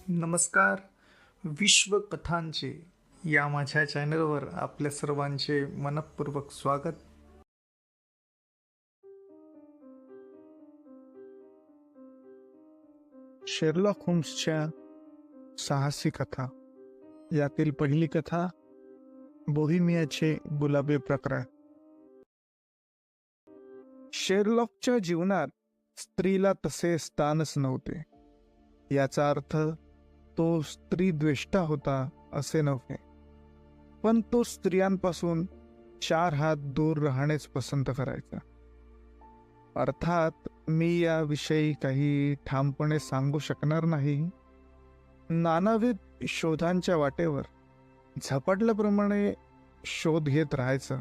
नमस्कार. विश्वकथांचे या माझ्या चॅनलवर आपल्या सर्वांचे मनपूर्वक स्वागत. शेरलॉक होम्सच्या साहसी कथा यातील पहिली कथा बोहेमियाचे गुलाबी प्रकरण. शेरलॉकच्या जीवनात स्त्रीला तसे स्थानच नव्हते. याचा अर्थ तो स्त्री द्वेष्टा होता असे नव्हे, पण तो स्त्रियांपासून 4 हात दूर राहणेच पसंत करायचा. अर्थात मी याविषयी काही ठामपणे सांगू शकणार नाही. नानाविध शोधांच्या वाटेवर झपाटल्याप्रमाणे शोध घेत राहायचा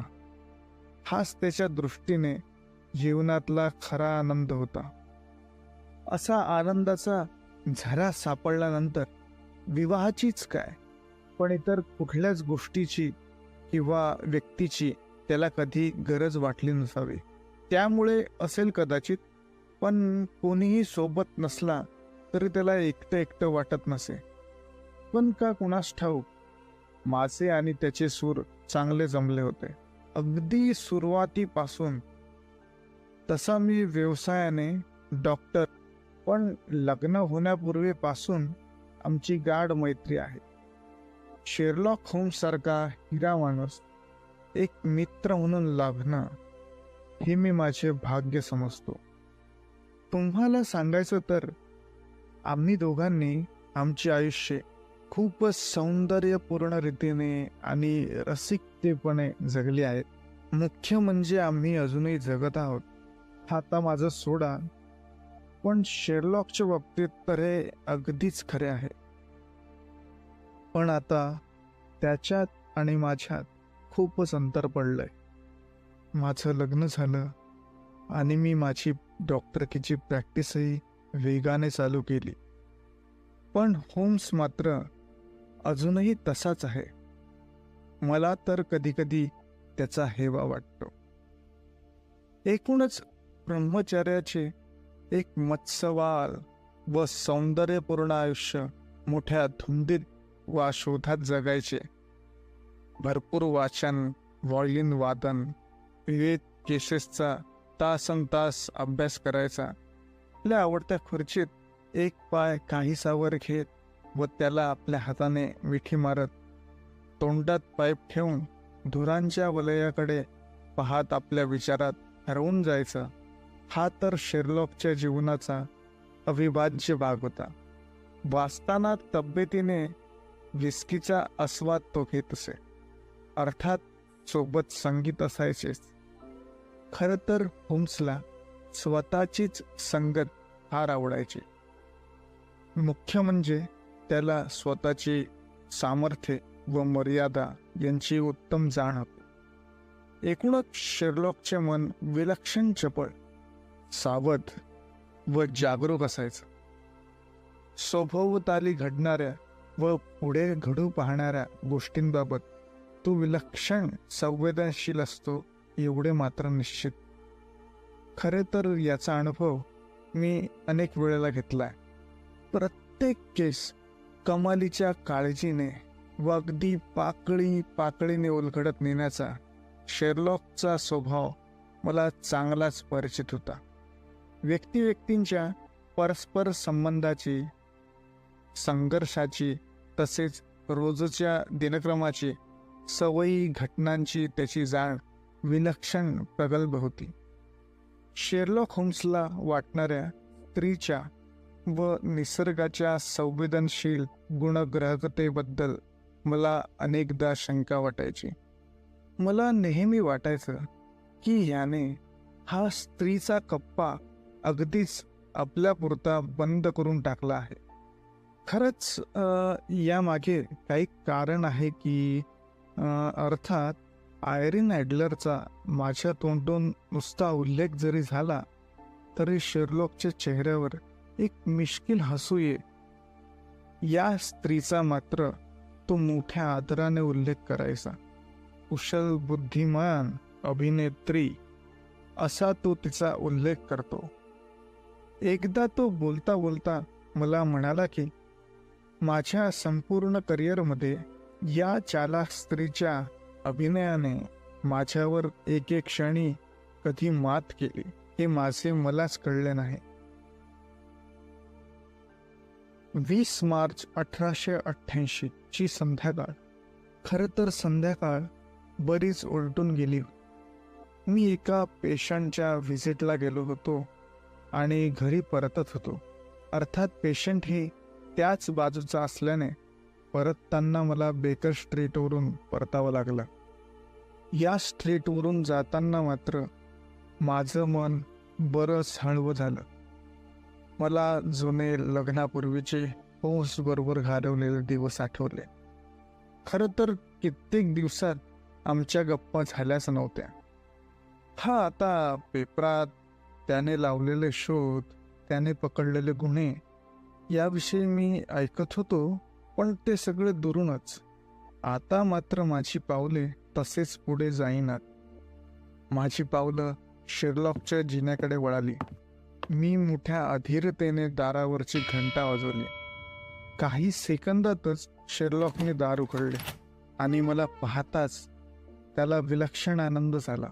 हाच त्याच्या दृष्टीने जीवनातला खरा आनंद होता. असा आनंदाचा झरा सापडल्यानंतर विवाहाचीच काय, पण इतर कुठल्याच गोष्टीची किंवा व्यक्तीची त्याला कधी गरज वाटली नसावी. त्यामुळे असेल कदाचित, पण कोणीही सोबत नसला तरी त्याला एकटं एकटं वाटत नसे. पण का कुणास ठाऊक, माझे आणि त्याचे सूर चांगले जमले होते अगदी सुरुवातीपासून. तसा मी व्यवसायाने डॉक्टर, पण लग्न होण्यापूर्वीपासून आमची गाढ मैत्री आहे. शेरलॉक होम्स सारखा हिरा माणूस एक मित्र म्हणून लाभणं हे मी माझे भाग्य समजतो. तुम्हाला सांगायचं तर आम्ही दोघांनी आमचे आयुष्य खूपच सौंदर्यपूर्ण रीतीने आणि रसिकतेपणे जगले आहेत. मुख्य म्हणजे आम्ही अजूनही जगत आहोत. आता माझं सोडा, पण शेरलॉकच्या बाबतीत तर हे अगदीच खरे आहे. पण आता त्याच्यात आणि माझ्यात खूपच अंतर पडलंय. माझं लग्न झालं आणि मी माझी डॉक्टरकीची प्रॅक्टिसही वेगाने चालू केली. पण होम्स मात्र अजूनही तसाच आहे. मला तर कधीकधी त्याचा हेवा वाटतो. एकूणच ब्रह्मचर्याचे एक मत्सवाल व सौंदर्यपूर्ण आयुष्य मोठ्या धुंदीत वा शोधात जगायचे. भरपूर वाचन, व्हायोलिन वादन, विविध केसेसचा तासंतास अभ्यास करायचा. आपल्या आवडत्या खुर्चीत एक पाय काहीसावर घेत व त्याला आपल्या हाताने मिठी मारत, तोंडात पाईप ठेवून धुरांच्या वलयाकडे पाहत आपल्या विचारात हरवून जायचा. हा तर शेरलॉकच्या जीवनाचा अविभाज्य भाग होता. वाचताना तब्येतीने विस्कीचा आस्वाद तो घेत असे. अर्थात सोबत संगीत असायचेच. खरं तर होम्सला स्वतःचीच संगत फार आवडायची. मुख्य म्हणजे त्याला स्वतःची सामर्थ्य व मर्यादा यांची उत्तम जाण होती. एकूणच शेरलॉकचे मन विलक्षण चपळ, सावध व जागरूक असायचं. सभोवताली घडणाऱ्या व पुढे घडू पाहणाऱ्या गोष्टींबाबत तो विलक्षण संवेदनशील असतो एवढे मात्र निश्चित. खरे तर याचा अनुभव मी अनेक वेळेला घेतलाय. प्रत्येक केस कमालीच्या काळजीने व अगदी पाकळीने उलगडत नेण्याचा शेरलॉकचा स्वभाव मला चांगलाच परिचित होता. व्यक्तिव्यक्तींच्या परस्पर संबंधाची, संघर्षाची तसेच रोजच्या दिनक्रमाची, सवयी घटनांची त्याची जाण विलक्षण प्रगल्भ होती. शेरलॉक होम्सला वाटणाऱ्या स्त्रीच्या व निसर्गाच्या संवेदनशील गुणग्राहकतेबद्दल मला अनेकदा शंका वाटायची. मला नेहमी वाटायचं की याने हा स्त्रीचा कप्पा अगदीच आपल्यापुरता बंद करून टाकला आहे. खरंच यामागे काही कारण आहे की अर्थात आयरीन ॲडलरचा माझ्या तोंडून नुसता उल्लेख जरी झाला तरी शेरलॉकच्या चेहऱ्यावर एक मिश्किल हसू ये. या स्त्रीचा मात्र तो मोठ्या आदराने उल्लेख करायचा. कुशल, बुद्धिमान अभिनेत्री असा तो तिचा उल्लेख करतो. एकदा तो बोलता बोलता मला म्हणाला की माझ्या संपूर्ण करिअरमध्ये या चालाख स्त्रीच्या अभिनयाने माझ्यावर एक एक क्षणी कधी मात केली हे माझे मलाच कळले नाही. 20 मार्च 1888 ची संध्याकाळ. खरं तर संध्याकाळ बरीच उलटून गेली. मी एका पेशंटच्या व्हिजिटला गेलो होतो आणि घरी परतत होतो. अर्थात पेशंट ही त्याच बाजूचा असल्याने परतताना मला बेकर स्ट्रीटवरून परतावं लागलं. या स्ट्रीटवरून जाताना मात्र माझं मन बरंच हळवं झालं. मला जुने लग्नापूर्वीचे बरोबर घालवलेले दिवस आठवले. खरं तर कित्येक दिवसात आमच्या गप्पा झाल्याच नव्हत्या. हा आता पेपरात त्याने लावलेले शोध, त्याने पकडलेले गुन्हे याविषयी मी ऐकत होतो, पण ते सगळे दुरूनच. आता मात्र माझी पावले तसेच पुढे जाईनात. माझी पावलं शेरलॉकच्या जिन्याकडे वळाली. मी मोठ्या अधीरतेने दारावरची घंटा वाजवली. काही सेकंदातच शेरलॉकने दार उघडले आणि मला पाहताच त्याला विलक्षण आनंद झाला.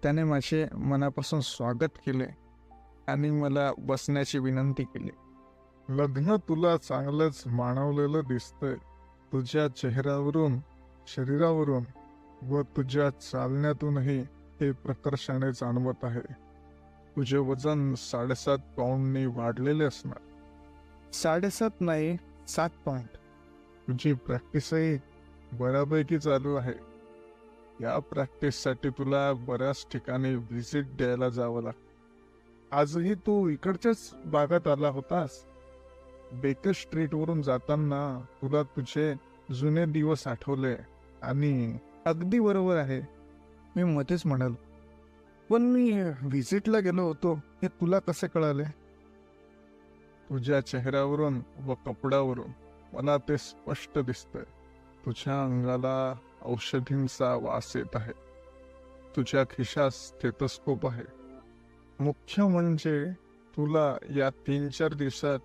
त्याने माझे मनापासून स्वागत केले आणि मला बसण्याची विनंती केली. लग्न तुला चांगलंच मानवलेलं दिसतंय. तुझ्या चेहऱ्यावरून, शरीरावरून व तुझ्या चालण्यातूनही हे प्रकर्षाने जाणवत आहे. तुझे वजन 7.5 पाऊंडनी वाढलेले असणार. 7.5 नाही, 7 पॉइंट. तुझी प्रॅक्टिसही बऱ्यापैकी चालू आहे. या प्रॅक्टिससाठी तुला बऱ्याच ठिकाणी व्हिजिट द्यायला जावं लागतं. आजही तू इकडच्याच भागात आला होतास. बेकर स्ट्रीटवरून जाताना तुला तुझे जुने दिवस आठवले आणि अगदी बरोबर आहे, मी मध्येच म्हणालो. पण मी व्हिजिटला गेलो होतो हे तुला कसे कळाले? तुझ्या चेहऱ्यावरून व कपड्यावरून मला ते स्पष्ट दिसतंय. तुझ्या अंगाला औषधींचा वास येत आहे. तुझ्या खिशात स्टेथोस्कोप आहे. मुख्य म्हणजे तुला या 3-4 दिवसात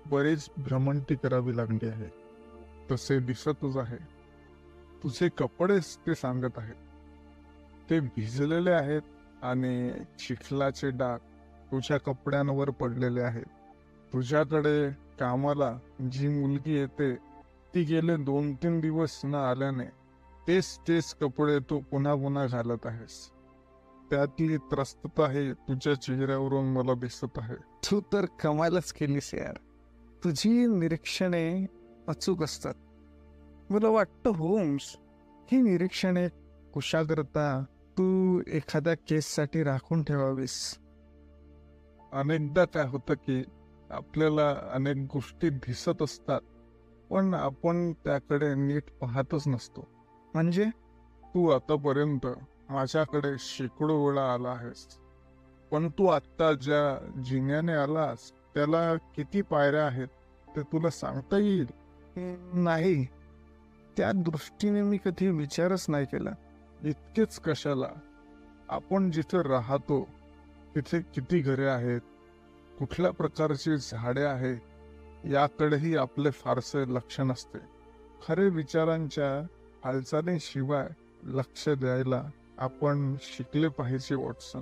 बरीच भ्रमंती करावी लागली आहे. तसे दिसतच आहे. तुझे कपडेच ते सांगत आहेत. ते भिजलेले आहेत आणि चिखलाचे डाग तुझ्या कपड्यांवर पडलेले आहेत. तुझ्याकडे कामाला जी मुलगी येते ती गेले 2-3 दिवस न आल्याने तेच कपडे तू पुन्हा पुन्हा घालत आहेस. त्यातली त्रस्तता हे तुझ्या चेहऱ्यावरून मला दिसत आहे. तू तर कमालच केलीस यार. तुझी निरीक्षणे अचूक असतात. मला वाटतं होम्स, ही निरीक्षणे कुशाग्रता तू एखाद्या केससाठी राखून ठेवावीस. अनेकदा काय होतं की आपल्याला अनेक गोष्टी दिसत असतात, पण आपण त्याकडे नीट पाहतच नसतो. म्हणजे तू आतापर्यंत माझ्याकडे शेकडो वेळा आला आहेस, पण तू आत्ता ज्या जिन्याने आलास त्याला किती पायऱ्या आहेत ते तुला सांगता येईल? नाही, त्या दृष्टीने मी कधी विचारच नाही केला. इतकेच कशाला, आपण जिथे राहतो तिथे किती घरे आहेत, कुठल्या प्रकारची झाडे आहेत याकडेही आपले फारसे लक्ष नसते. खरे विचारांच्या हालचालीशिवाय लक्ष द्यायला आपण शिकले पाहिजे वॉटसन.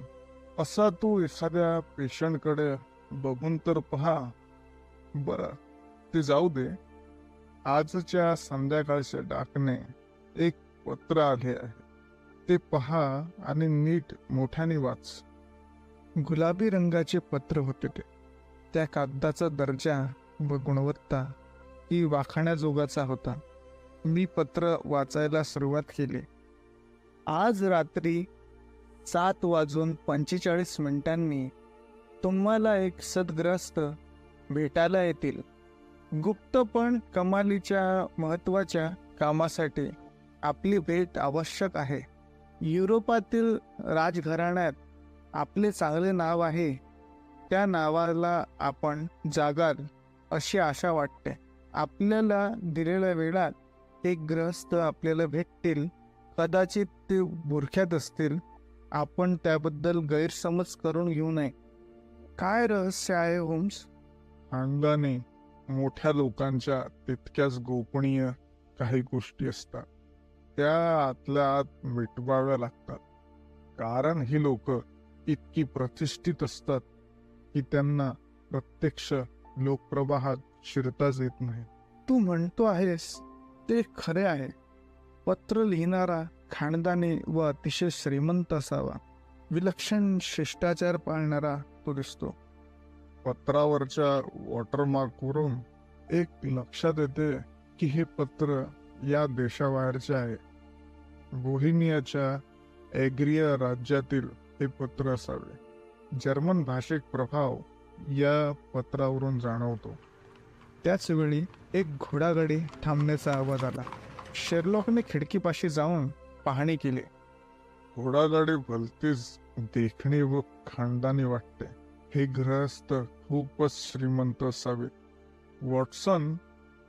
असा तू एखाद्या पेशंटकडे बघून तर पहा. बरं, ते जाऊ दे. आजच्या संध्याकाळच्या डाकने एक पत्र आले आहे. ते पहा आणि नीट मोठ्याने वाच. गुलाबी रंगाचे पत्र होते ते. त्या कागदाचा दर्जा व गुणवत्ता ही वाखाण्याजोगाचा होता. मी पत्र वाचायला सुरुवात केली. आज रात्री 7:45 तुम्हाला एक सद्ग्रस्त भेटायला येतील. गुप्त पण कमालीच्या महत्वाच्या कामासाठी आपली भेट आवश्यक आहे. युरोपातील राजघराण्यात आपले चांगले नाव आहे. त्या नावाला आपण जागाल अशी आशा वाटते. आपल्याला दिलेल्या वेळात एक गृहस्थ आपल्याला भेटतील. कदाचित ते बुरख्यात असतील. आपण त्याबद्दल गैरसमज करून घेऊ नये. काय रहस्य आहे होम्स? अंगाने मोठ्या लोकांच्या तितक्याच गोपनीय काही गोष्टी असतात, त्या आतल्या आत मिटवाव्या लागतात. कारण ही लोक इतकी प्रतिष्ठित असतात की त्यांना प्रत्यक्ष लोकप्रवाहात शिरताच येत नाही. तू म्हणतो आहेस ते खरे आहे. पत्र लिहिणारा खानदानी व अतिशय श्रीमंत असावा. विलक्षण शिष्टाचार पाळणारा तो दिसतो. पत्रावरच्या वॉटरमार्कवरून एक लक्षात येते की हे पत्र या देशाबाहेरचे आहे. बोहेमियाच्या एग्रिया राज्यातील हे पत्र असावे. जर्मन भाषिक प्रभाव या पत्रावरून जाणवतो. त्याच वेळी एक घोडागाडी थांबण्याचा आवाज आला. शेरलॉकने खिडकीपाशी जाऊन पाहणी केली. घोडागाडी भलतीच देखणी व खानदानी वाटते. हे गृहस्थ खूपच श्रीमंत असावे. वॉटसन,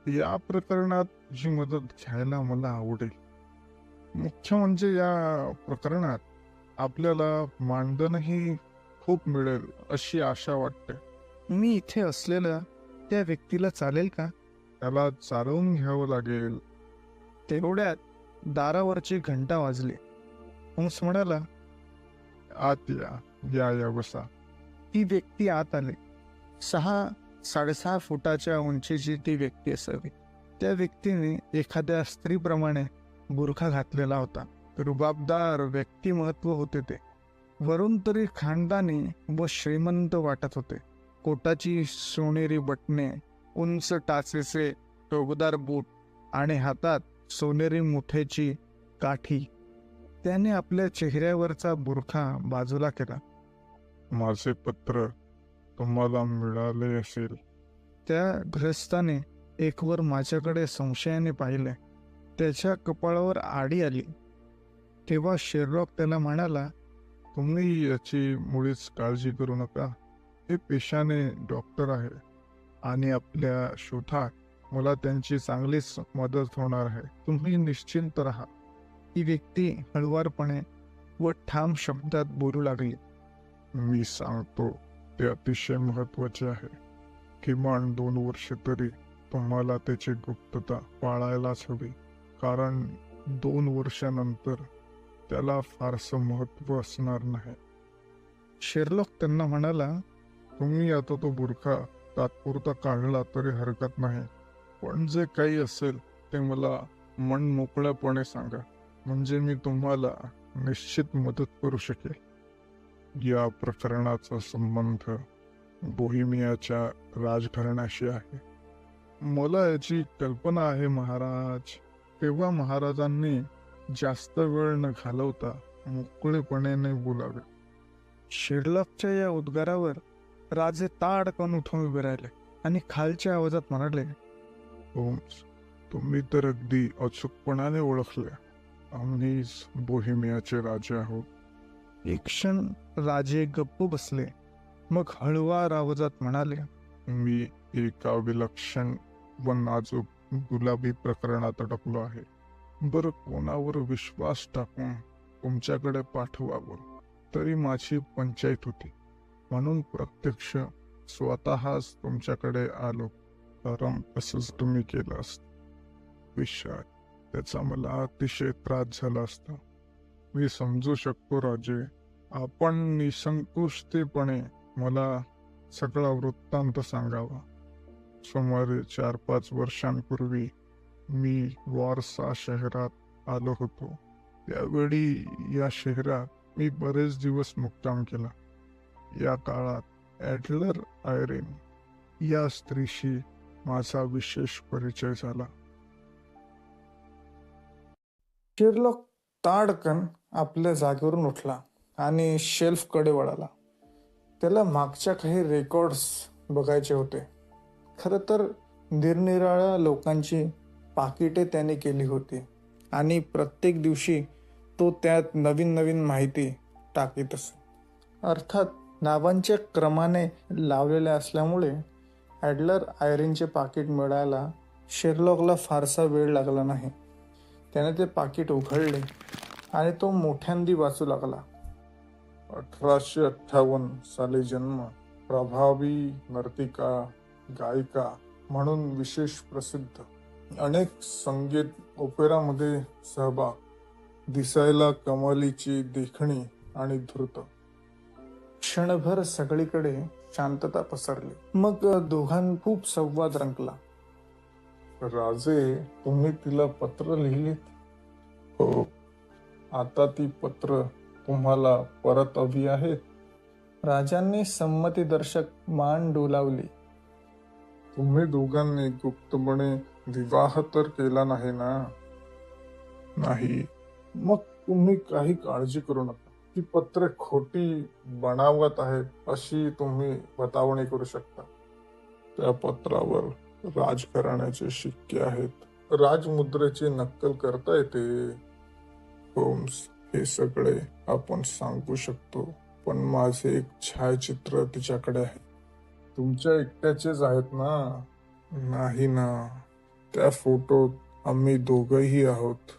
या प्रकरणात जी मदत घ्यायला मला आवडेल. मुख्य म्हणजे या प्रकरणात आपल्याला मानधनही खूप मिळेल अशी आशा वाटते. मी इथे असलेलं त्या व्यक्तीला चालेल का? त्याला चालवून घ्यावं लागेल. तेवढ्यात दारावरची घंटा वाजली. हंस म्हणाला, आत या, या या बसा. ती व्यक्ती आत आली. 6-6.5 फुटाच्या उंचीची ती व्यक्ती असावी. त्या व्यक्तीने एखाद्या स्त्रीप्रमाणे बुरखा घातलेला होता. रुबाबदार व्यक्तिमत्व होते ते. वरून तरी खानदानी व श्रीमंत वाटत होते. कोटाची सोनेरी बटणे, उंच टाचेचे टोकदार बूट आणि हातात सोनेरी मुठेची काठी. त्याने आपल्या चेहऱ्यावरचा बुरखा बाजूला केला. माझे पत्र तुम्हाला मिळाले असेल. त्या गृहस्थाने एकवर माझ्याकडे संशयाने पाहिले. त्याच्या कपाळावर आडी आली. तेव्हा शेरलॉक त्याला म्हणाला, तुम्ही याची मुळीच काळजी करू नका. हे पेशाने डॉक्टर आहे आणि आपल्या शोधात मला त्यांची चांगलीच मदत होणार आहे. तुम्ही निश्चिंत राहा. ती व्यक्ती हळुवारपणे व ठाम शब्दात बोलू लागली. मी सांगतो ते अतिशय महत्वाचे आहे. किमान 2 वर्षे तरी तुम्हाला त्याची गुप्तता पाळायलाच हवी. कारण 2 वर्षानंतर त्याला फारसं महत्व असणार नाही. शेरलॉक त्यांना म्हणाला, तुम्ही आता तो बुरखा तात्पुरता काढला तरी हरकत नाही. पण जे काही असेल ते मला मन मोकळ्यापणे सांगा. म्हणजे मी तुम्हाला निश्चित मदत करू शकेल. या प्रकरणाचा संबंध बोहेमियाच्या राजघराण्याशी आहे. मला याची कल्पना आहे महाराज. तेव्हा महाराजांनी जास्त वेळ न घालवता मोकळेपणाने बोलावे. शेरलॉकच्या या उद्गारावर राजे ताडकन उठून उभे राहिले आणि खालच्या आवाजात म्हणाले, होम्स, तुम्ही तर अगदी अचूकपणाने ओळखले. आम्हीच बोहेमियाचे राजे आहोत. एक क्षण राजे गप्प बसले. मग हळुवार आवाजात म्हणाले, मी एका विलक्षण व नाजूक गुलाबी प्रकरणात अडकलो आहे. बरं, कोणावर विश्वास टाकून तुमच्याकडे पाठवावं तरी माझी पंचायत होती. म्हणून प्रत्यक्ष स्वतःच तुमच्याकडे आलो. कारण असंच तुम्ही केलं असतं. विषय त्याचा मला अतिशय त्रास झाला असता. मी समजू शकतो राजे. आपण निसंकोचतेपणे मला सगळा वृत्तांत सांगावा. सुमारे 4-5 वर्षांपूर्वी मी वॉर्सा शहरात आलो होतो. त्यावेळी या शहरात मी बरेच दिवस मुक्काम केला. या काळात ॲडलर आयरेन या स्त्रीशी माझा विशेष परिचय झाला. शेरलॉक ताडकन आपल्या जागेवरून उठला आणि शेल्फकडे वळाला. त्याला मागच्या काही रेकॉर्ड्स बघायचे होते. खरं तर निरनिराळ्या लोकांची पाकिटे त्याने केली होती आणि प्रत्येक दिवशी तो त्यात नवीन नवीन माहिती टाकीत असे. अर्थात नावांच्या क्रमाने लावलेल्या असल्यामुळे ॲडलर आयरिनचे पाकिट मिळायला शेरलॉकला फारसा वेळ लागला नाही. त्याने ते पाकिट उघडले आणि तो मोठ्यांदी वाचू लागला. 1858 साली जन्म, प्रभावी नर्तिका, गायिका, म्हणून विशेष प्रसिद्ध, अनेक संगीत ओपेरामध्ये सहभाग, दिसायला कमालीची देखणी आणि धूर्त. क्षणभर सगळीकडे शांतता पसरली. मग दोघां खूप संवाद रंगला. राजे, तुम्ही तिला पत्र लिहिलीत? हो. आता ती पत्र तुम्हाला परत हवी आहेत? राजांनी संमतीदर्शक मान डोलावली. तुम्ही दोघांनी गुप्तपणे विवाह तर केला नाही ना? नाही. मग तुम्ही काही काळजी करू नका. ती पत्रे खोटी बनावत आहेत अशी तुम्ही बतावणी करू शकता. त्या पत्रावर राजघराण्याचे शिक्के आहेत. राजमुद्रेची नक्कल करता येते. होम्स, हे सगळे आपण सांगू शकतो, पण माझे एक छायाचित्र तिच्याकडे आहे. तुमच्या एकट्याचेच आहेत ना? नाही ना. त्या फोटोत आम्ही दोघंही आहोत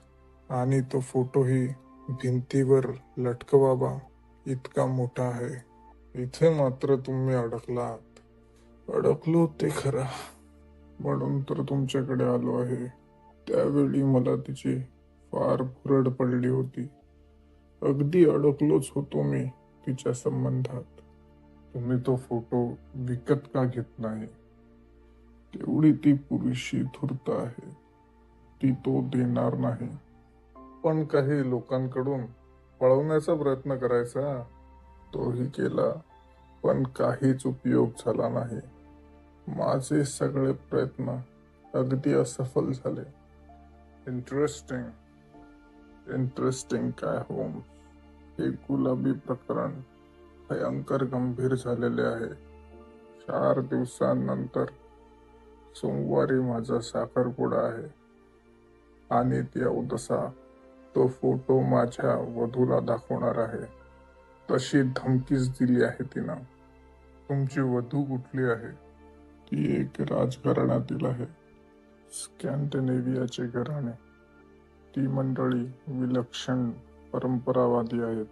आणि तो फोटोही भिंतीवर लटकवावा इतका मोठा आहे. इथे मात्र तुम्ही अडकलात. अडकलो ते खरं, म्हणून तर तुमच्याकडे आलो आहे. त्यावेळी मला तिची फार भुरळ पडली होती. अगदी अडकलोच होतो मी तिच्या संबंधात. तुम्ही तो फोटो विकत का घेत नाही? तेवढी ती पुरुषी धूर्त आहे, ती तो देणार नाही. पण काही लोकांकडून पळवण्याचा प्रयत्न करायचा, तोही केला, पण काहीच उपयोग झाला नाही. माझे सगळे प्रयत्न अगदी असफल झाले. इंटरेस्टिंग काय होम्स? हे गुलाबी प्रकरण भयंकर गंभीर झालेले आहे. 4 दिवसांनंतर सोमवारी माझा साखरपुडा आहे आणि त्या उदसा तो फोटो माझ्या वधूला दाखवणार आहे. तशी धमकीच दिली आहे तिनं. तुमची वधू कुठली आहे? ती एक राजघराण्यातील आहे. स्कॅन्डिनेव्हियाचे घराणे. ती मंडळी विलक्षण परंपरावादी आहेत.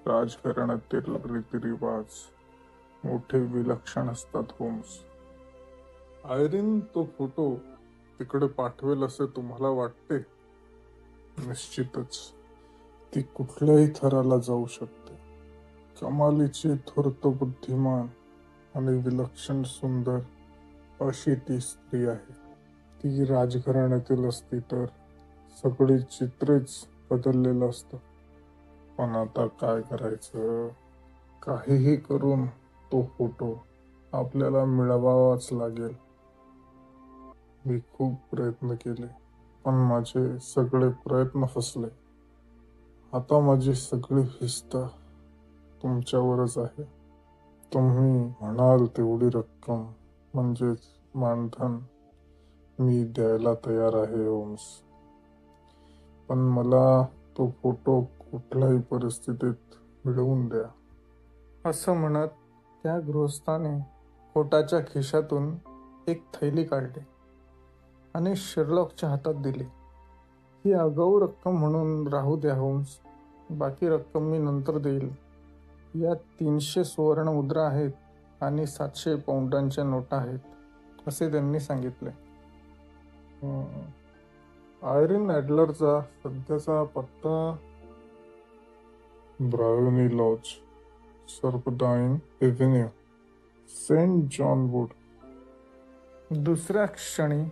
राजघराण्यातील रीतिरिवाज मोठे विलक्षण असतात होम्स. आयरिन तो फोटो तिकडे पाठवेल असे तुम्हाला वाटते? निश्चितच. ती कुठल्याही थराला जाऊ शकते. कमालीची धूर्त, बुद्धिमान आणि विलक्षण सुंदर अशी ती स्त्री आहे. ती राजघराण्यातील असती तर सगळे चित्रच बदललेलं असतं. पण आता काय करायचं? काहीही करून तो फोटो आपल्याला मिळवावाच लागेल. मी खूप प्रयत्न केले, पण माझे सगळे प्रयत्न फसले. आता माझी सगळी भिस्त तुमच्यावरच आहे. तुम्ही म्हणाल तेवढी रक्कम म्हणजेच मानधन मी द्यायला तयार आहे होम्स. पण मला तो फोटो कुठल्याही परिस्थितीत मिळवून द्या. असं म्हणत त्या गृहस्थाने पोटाच्या खिशातून एक थैली काढली आणि शेरलॉकच्या हातात दिली. ही आगाऊ रक्कम म्हणून राहू द्या होम्स. बाकी रक्कम मी नंतर देईल. या 300 सुवर्ण मुद्रा आहेत आणि 700 पाऊंडांच्या नोटा आहेत, असे त्यांनी सांगितले. आयरिन ॲडलरचा सध्याचा पत्ता Briony Lodge, Serpentine Avenue, Saint John Wood. दुसऱ्या क्षणी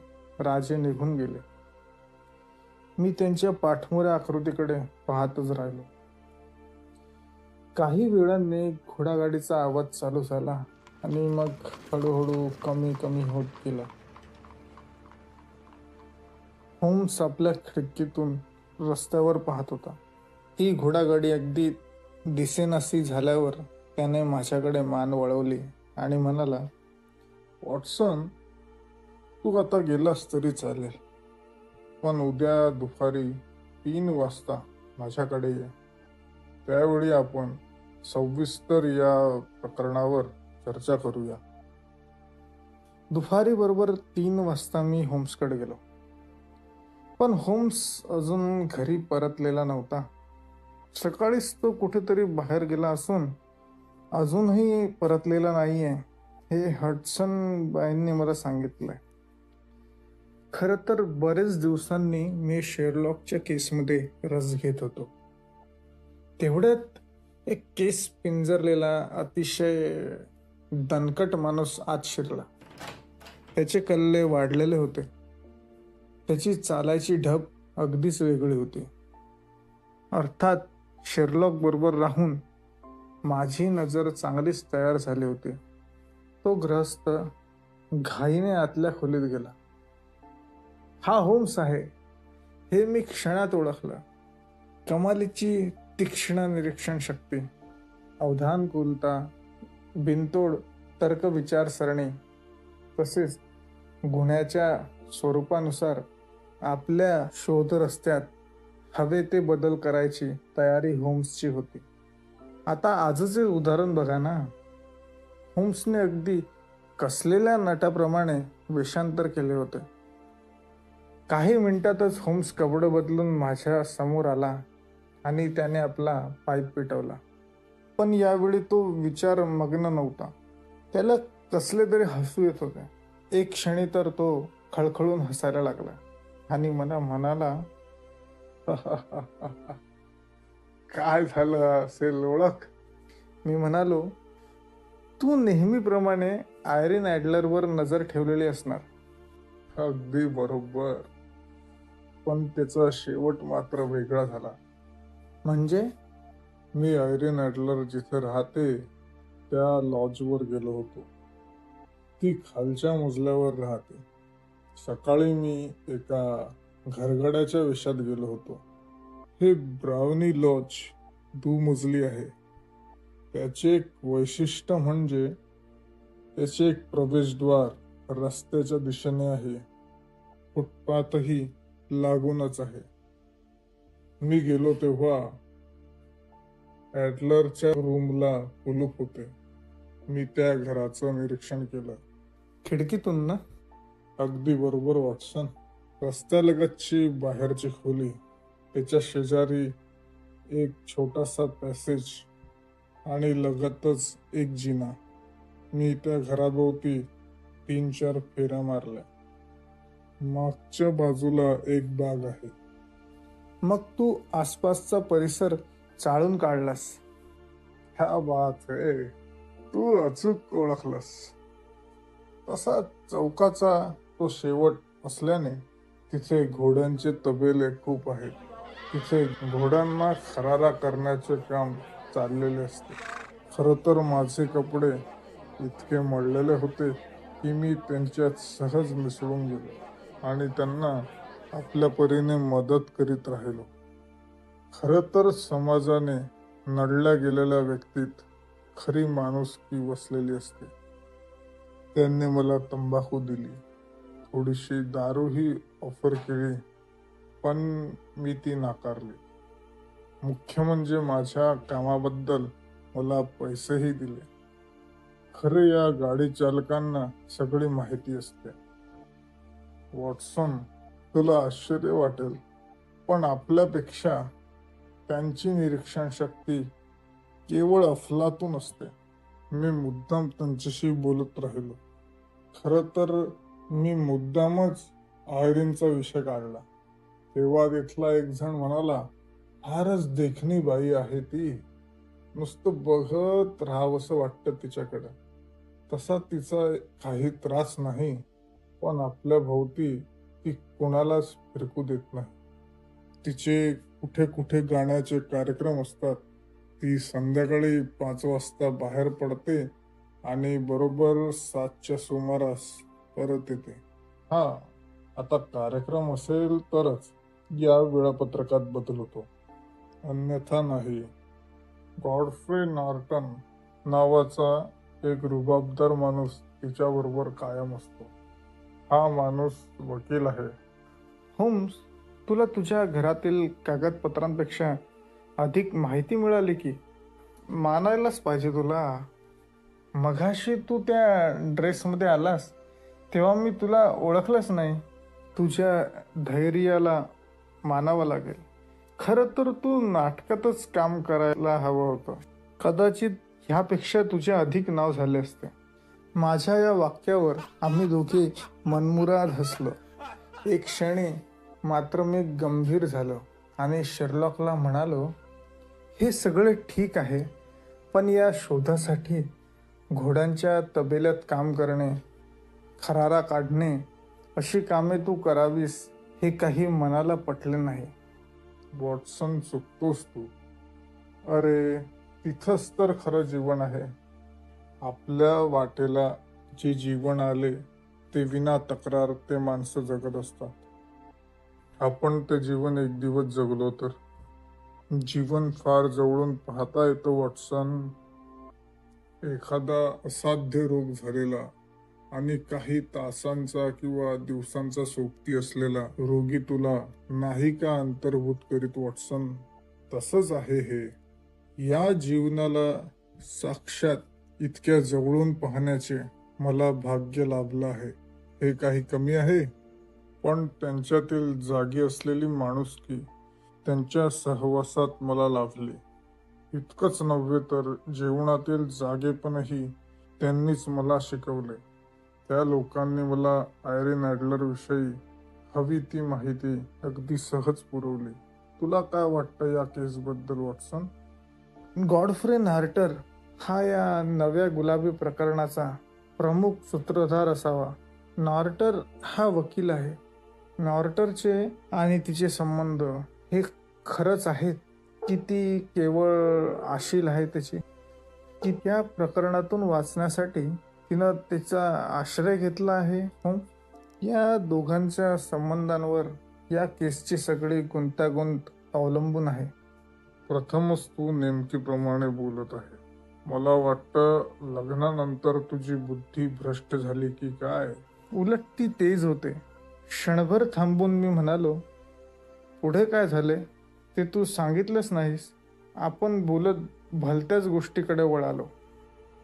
राजे निघून गेले. मी त्यांच्या पाठमोऱ्या आकृतीकडे पाहतच राहिलो. काही वेळाने घोडागाडीचा आवाज चालू झाला आणि मग हळूहळू कमी कमी होत गेला. होम्स आपल्या खिडकीतून रस्त्यावर पाहत होता. ती घोडागाडी अगदी दिसेनाशी झाल्यावर त्याने माझ्याकडे मान वळवली आणि म्हणाला, वॉटसन, तू आता गेलास तरी चालेल, पण उद्या दुपारी 3 वाजता माझ्याकडे ये. त्यावेळी आपण सविस्तर या प्रकरणावर चर्चा करूया. दुपारी बरोबर 3 वाजता मी होम्सकडे गेलो. पण होम्स अजून घरी परतलेला नव्हता. सकाळीच तो कुठेतरी बाहेर गेला असून अजूनही परतलेला नाहीये. हे हडसन बाईंनी मला सांगितलंय. खरं तर बरेच दिवसांनी मी शेरलॉकच्या केसमध्ये रस घेत होतो. तेवढ्यात एक केस पिंजरलेला अतिशय दणकट माणूस आत शिरला. त्याचे कल्ले वाढलेले होते. त्याची चालायची ढब अगदीच वेगळी होती. अर्थात शेरलॉक बरोबर राहून माझी नजर चांगलीच तयार झाली होती. तो गृहस्थ घाईने आतल्या खोलीत गेला. हा होम्स आहे हे मी क्षणात ओळखलं. कमालीची तीक्ष्ण निरीक्षण शक्ती, अवधानकुलता, बिनतोड तर्क विचारसरणी, तसेच गुन्ह्याच्या स्वरूपानुसार आपल्या शोध रस्त्यात हवे ते बदल करायची तयारी होम्सची होती. आता आजचे उदाहरण बघा ना. होम्सने अगदी कसलेल्या नटाप्रमाणे वेषांतर केले होते. काही मिनिटातच होम्स कपडे बदलून माझ्या समोर आला आणि त्याने आपला पाईप पेटवला. पण यावेळी तो विचारमग्न नव्हता. त्याला कसले तरी हसू येत होते. एक क्षणी तर तो खळखळून हसायला लागला आणि मला म्हणाला, काय झालं असेल ओळख? मी म्हणालो, तू नेहमीप्रमाणे आयरिन ॲडलरवर नजर ठेवलेली असणार. अगदी बरोबर, पण त्याचा शेवट मात्र वेगळा झाला. म्हणजे? मी आयरिन ॲडलर जिथे राहते त्या लॉजवर गेलो होतो. ती खालच्या मजल्यावर राहते. सकाळी मी एका घरगड्याच्या वेशात गेलो होतो. हे ब्राउनी लॉज दुमजली आहे. त्याचे एक वैशिष्ट्य म्हणजे त्याचे एक प्रवेशद्वार रस्त्याच्या दिशेने आहे. फुटपाथही लागूनच आहे. मी गेलो तेव्हा ॲडलरच्या रूमला कुलूप होते. मी त्या घराचं निरीक्षण केलं. खिडकीतून ना? अगदी बरोबर वॉटसन. रस्त्यालगतची बाहेरची खोली, त्याच्या शेजारी एक छोटासा पॅसेज आणि लगतच एक जिना. मी त्या घराभोवती 3-4 फेऱ्या मारल्या. मागच्या बाजूला एक बाग आहे. मग तू आसपासचा परिसर चाळून काढलास? ह्या बात आहे, तू अचूक ओळखलंस. तसा चौकाचा तो शेवट असल्याने तिथे घोड्यांचे तबेले खूप आहेत. तिथे घोड्यांना खरारा करण्याचे काम चाललेले असते. खरं तर माझे कपडे इतके मळलेले होते की मी त्यांच्यात सहज मिसळून गेलो आणि त्यांना आपल्या परीने मदत करीत राहिलो. खरं तर समाजाने नडल्या गेलेल्या व्यक्तीत खरी माणुसकी वसलेली असते. त्यांनी मला तंबाखू दिली, थोडीशी दारूही ऑफर केली, पण मी ती नाकारली. मुख्य म्हणजे माझ्या कामाबद्दल मला पैसेही दिले. खरे या गाडी चालकांना सगळी माहिती असते. वॉटसन, तुला आश्चर्य वाटेल, पण आपल्यापेक्षा त्यांची निरीक्षण शक्ती केवळ अफलातून असते. मी मुद्दाम त्यांच्याशी बोलत राहिलो. खरं तर मी मुद्दामच आयरिनचा विषय काढला. तेव्हा तिथला एक जण म्हणाला, फारच देखणी बाई आहे ती. नुसतं बघत राहावंसं वाटतं तिच्याकडे. तसा तिचा काही त्रास नाही, पण आपल्या भोवती ती कोणालाच फिरकू देत नाही. तिचे कुठे कुठे गाण्याचे कार्यक्रम असतात. ती संध्याकाळी 5 वाजता बाहेर पडते आणि बरोबर 7च्या सुमारास परत येते. हा, आता कार्यक्रम असेल तरच या वेळापत्रकात बदल होतो, अन्यथा नाही. गॉडफ्रे नॉर्टन नावाचा एक रुबाबदार माणूस तिच्याबरोबर कायम असतो. हा माणूस वकील आहे. होम्स, तुला तुझ्या घरातील कागदपत्रांपेक्षा अधिक माहिती मिळाली की? मानायलाच पाहिजे तुला. मघाशी तू त्या ड्रेसमध्ये आलास तेव्हा मी तुला ओळखलंच नाही. तुझ्या धैर्याला मानावं लागेल. खरं तर तू नाटकातच काम करायला हवं होतं. कदाचित ह्यापेक्षा तुझे अधिक नाव झाले असते. माझ्या या वाक्यावर आम्ही दोघे मनमुराद हसलो. एक क्षणी मात्र मी गंभीर झालो आणि शेरलॉकला म्हणालो, हे सगळे ठीक आहे, पण या शोधासाठी घोड्यांच्या तबेल्यात काम करणे, खरारा काढणे अशी कामे तू करावीस हे काही मनाला पटले नाही. वॉटसन, चुकतोस तू. अरे, तिथंच तर खरं जीवन आहे. आपल्या वाटेला जे जीवन आले ते विना तक्रार ते माणसं जगत असतात. आपण ते जीवन एक दिवस जगलो तर जीवन फार जवळून पाहता येतं वॉटसन. एखादा असाध्य रोग झालेला आणि काही तासांचा किंवा दिवसांचा सोबती असलेला रोगी तुला नाही का अंतर्भूत करीत वॉटसन. तसंच आहे हे. या जीवनाला साक्षात इतक्या जवळून पाहण्याचे मला भाग्य लाभलं आहे. हे काही कमी आहे? पण त्यांच्यातील जागी असलेली माणुसकी त्यांच्या सहवासात मला लाभली. इतकंच नव्हे तर जीवनातील जागेपणही त्यांनीच मला शिकवले. त्या लोकांनी मला आयरिन ॲडलर विषयी हवी ती माहिती अगदी सहज पुरवली. तुला काय वाटतं या केसबद्दल वॉटसन? गॉडफ्रे नॉर्टर हा या नव्या गुलाबी प्रकरणाचा प्रमुख सूत्रधार असावा. नॉर्टर हा वकील आहे. नॉर्टरचे आणि तिचे संबंध हे खरंच आहेत की ती केवळ आशील आहे त्याची, की त्या प्रकरणातून वाचण्यासाठी तिनं तिचा आश्रय घेतला आहे. या दोघांच्या संबंधांवर या केसची सगळी गुंतागुंत अवलंबून आहे. प्रथमच तू नेमकीप्रमाणे बोलत आहे. मला वाटतं लग्नानंतर तुझी बुद्धी भ्रष्ट झाली की काय? उलट ती तेज होते. क्षणभर थांबून मी म्हणालो, पुढे काय झाले ते तू सांगितलंच नाहीस. आपण बोलत भलत्याच गोष्टीकडे वळालो.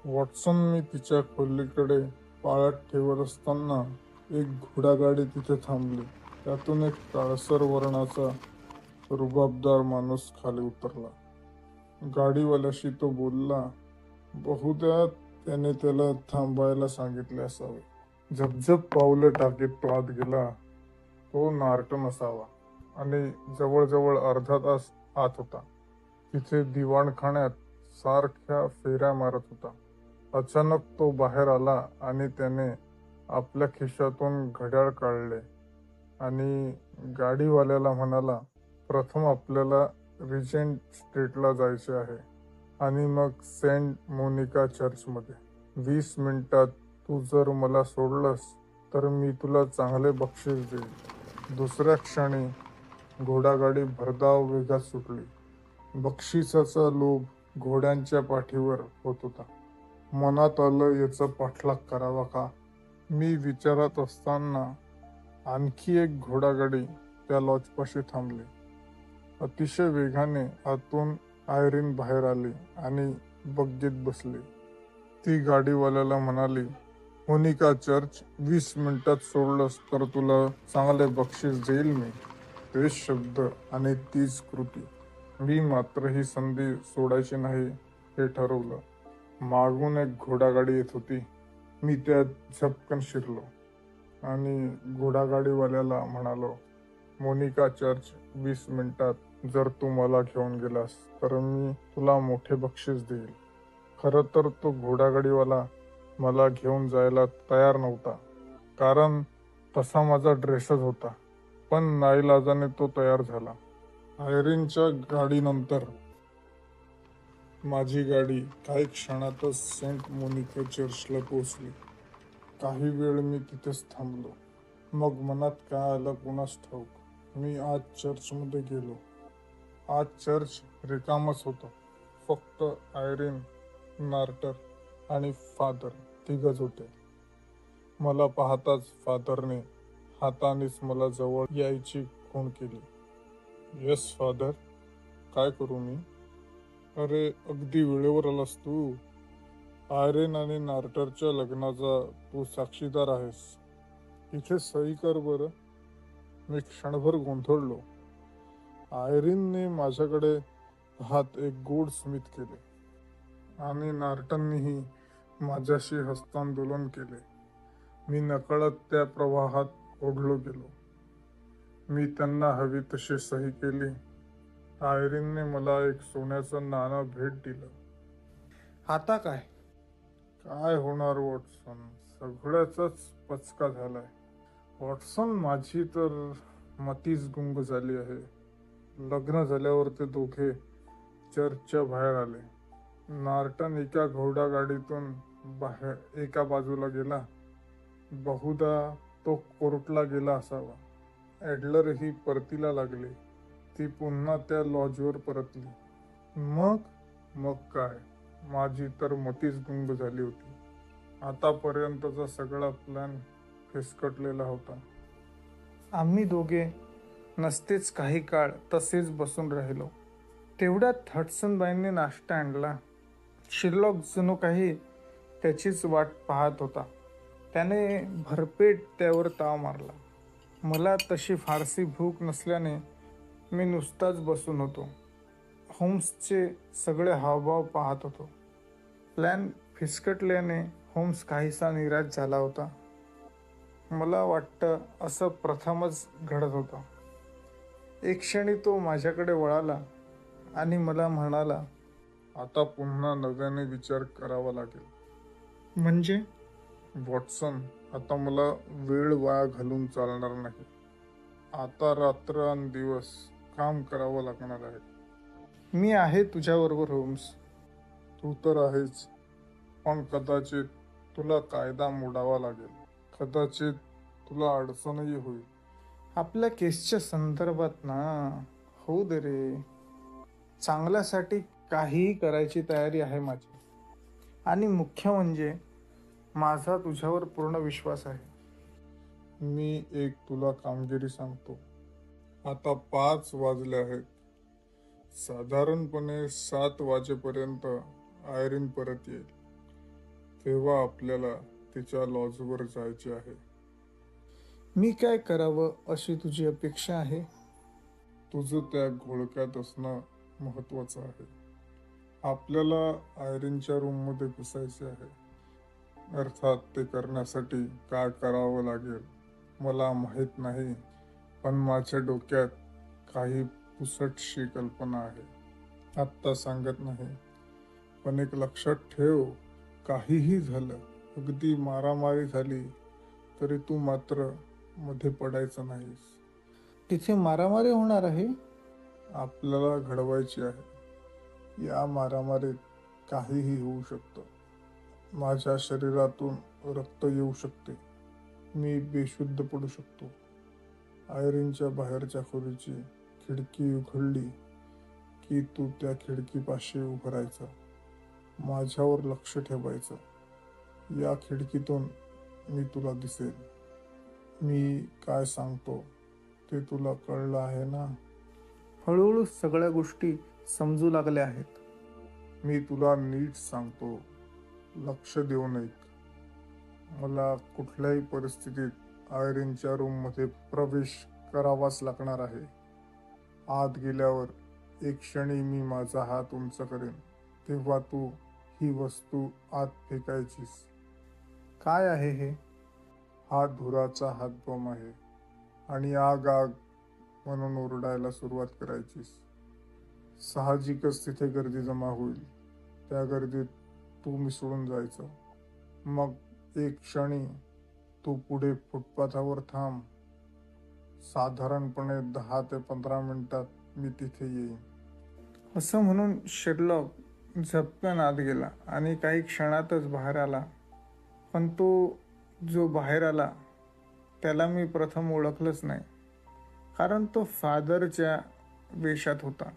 वॉटसन, मी तिच्या खोलीकडे पाळत ठेवत असताना एक घोडागाडी तिथे थांबली. त्यातून एक काळसर वर्णाचा रुबाबदार माणूस खाली उतरला. गाडीवाल्याशी तो बोलला. बहुधा त्याने त्याला थांबायला सांगितले असावे. झपझप पावलं टाकीत तो आत गेला. तो नॉर्टन असावा आणि जवळजवळ अर्धा तास आत होता. तिथे दिवाणखान्यात सारख्या फेऱ्या मारत होता. अचानक तो बाहेर आला आणि त्याने आपल्या खिशातून घड्याळ काढले आणि गाडीवाल्याला म्हणाला, प्रथम आपल्याला रिजेंट स्ट्रीटला जायचे आहे आणि मग सेंट मोनिका चर्चमध्ये. 20 मिनिटात तू जर मला सोडलंस तर मी तुला चांगले बक्षीस देईन. दुसऱ्या क्षणी घोडागाडी भरधाव वेगात सुटली. बक्षिसाचा लोभ घोड्यांच्या पाठीवर होत होता. मनात आलं याचा पाठलाग करावा का? मी विचारात असताना आणखी एक घोडागाडी त्या लॉजपाशी थांबली. अतिशय वेगाने आतून आयरिन बाहेर आली आणि बग्गीत बसली. ती गाडीवाल्याला म्हणाली, मोनिका चर्च, 20 मिनिटात सोडलंस तर तुला चांगले बक्षीस देईल मी. तेच शब्द आणि तीच कृती. मी मात्र ही संधी सोडायची नाही हे ठरवलं. मागून एक घोडागाडी येत होती. मी त्यात झपकन शिरलो आणि घोडागाडीवाल्याला म्हणालो, मोनिका चर्च 20 मिनिटात जर तू मला घेऊन गेलास तर मी तुला मोठे बक्षीस देईल. खरं तर तो घोडागाडीवाला मला घेऊन जायला तयार नव्हता, कारण तसा माझा ड्रेसच होता. पण नाईलाजाने तो तयार झाला. आयरिनच्या गाडीनंतर माझी गाडी काही क्षणातच सेंट मोनिका चर्चला पोहोचली. काही वेळ मी तिथेच थांबलो. मग मनात काय आलं कुणास ठाऊक, मी आत चर्चमध्ये गेलो. आज चर्च रिकामच होतं. फक्त आयरिन, नॉर्टर आणि फादर तिघच होते. मला पाहताच फादरने हातानेच मला जवळ यायची खूण केली. येस फादर, काय करू मी? अरे, अगदी वेळेवर आलास तू. आयरिन आणि नॉर्टरच्या लग्नाचा तू साक्षीदार आहेस. इथे सही कर बरं. मी क्षणभर गोंधळलो. आयरिनने माझ्याकडे पाहत एक गोड स्मित केले आणि नॉर्टननेही माझ्याशी हस्तांदोलन केले. मी नकळत त्या प्रवाहात ओढलो गेलो. मी त्यांना हवी तशी सही केली. आयरीनने मला एक सोन्याचं नाणं भेट दिलं. आता काय? काय होणार वॉटसन, सगळ्याचाच पचका झालाय. वॉटसन, माझी तर मतीच गुंग झाली आहे. लग्न झाल्यावर ते दोघे चर्चच्या बाहेर आले. नॉर्टन एका घोडागाडीतून बाहेर एका बाजूला गेला. बहुधा तो कोर्टला गेला असावा. ॲडलर ही परतीला लागली. ती पुन्हा त्या लॉजवर परतली. मग काय, माझी तर मतीच गुंग झाली होती. आतापर्यंतचा सगळा प्लॅन फिसकटलेला होता. आम्ही दोघे नसतेच काही काळ तसेच बसून राहिलो. तेवढ्यात हडसनबाईंनी नाश्ता आणला. शिरलॉक जणू काही त्याचीच वाट पाहत होता. त्याने भरपेट त्यावर ताव मारला. मला तशी फारशी भूक नसल्याने मी नुसताच बसून होतो. होम्सचे सगळे हावभाव पाहत होतो. प्लॅन फिसकटल्याने होम्स काहीसा निराश झाला होता. मला वाटतं असं प्रथमच घडत होतं. एक क्षणी तो माझ्याकडे वळाला आणि मला म्हणाला, आता पुन्हा नव्याने विचार करावा लागेल. म्हणजे? वॉटसन, आता मला वेळ वाया घालून चालणार नाही. आता रात्र आणि दिवस काम करावं लागणार आहे. मी आहे तुझ्याबरोबर होम्स. तू तर आहेच, पण कदाचित तुला कायदा मोडावा लागेल. कदाचित तुला अडचणही होईल. आपल्या केसच्या संदर्भात ना. होऊ दे रे. चांगल्यासाठी काहीही करायची तयारी आहे माझी. आणि मुख्य म्हणजे माझा तुझ्यावर पूर्ण विश्वास आहे. मी एक तुला कामगिरी सांगतो. आता 5 वाजले आहेत. साधारणपणे 7 वाजेपर्यंत आयरीन परत येईल. तेव्हा आपल्याला तिच्या लॉजवर जायचे आहे. मी काय करावं अशी तुझी अपेक्षा आहे? तुझं त्या घोळक्यात असणं महत्वाचं आहे. आपल्याला आयरीनच्या रूममध्ये घुसायचे आहे. अर्थात ते करण्यासाठी काय करावं लागेल मला माहीत नाही, पण माझ्या डोक्यात काही पुसटशी कल्पना आहे. आत्ता सांगत नाही, पण एक लक्षात ठेव, काहीही झालं, अगदी मारामारी झाली तरी तू मात्र मध्ये पडायचं नाहीस. तिथे मारामारी होणार आहे? आपल्याला घडवायची आहे. या मारामारीत काहीही होऊ शकतं. माझ्या शरीरातून रक्त येऊ शकते. मी बेशुद्ध पडू शकतो. आयरीनच्या बाहेरच्या खोलीची खिडकी उघडली की तू त्या खिडकीपाशी उभं राहायचं. माझ्यावर लक्ष ठेवायचं. या खिडकीतून मी तुला दिसेल. मी काय सांगतो ते तुला कळलं आहे ना? हळूहळू सगळ्या गोष्टी समजू लागल्या आहेत. मी तुला नीट सांगतो, लक्ष देऊन ऐक. मला कुठल्याही परिस्थितीत आयरीनच्या रूममध्ये प्रवेश करावाच लागणार आहे. आत गेल्यावर एक क्षणी मी माझा हात उंच करेन, तेव्हा तू ही वस्तू आत फेकायचीस. काय आहे हे? हा धुराचा हातबॉम्ब आहे. आणि आग आग म्हणून ओरडायला सुरुवात करायचीस. साहजिकच तिथे गर्दी जमा होईल. त्या गर्दीत तू मिसळून जायचं. मग एक क्षणी तू पुढे फुटपाथावर थांब. साधारणपणे 10 ते 15 मिनिटात मी तिथे येईन. असं म्हणून शिरलॉक झपकन आत गेला आणि काही क्षणातच बाहेर आला. पण तो जो बाहेर आला त्याला मी प्रथम ओळखलंच नाही, कारण तो फादरच्या वेशात होता.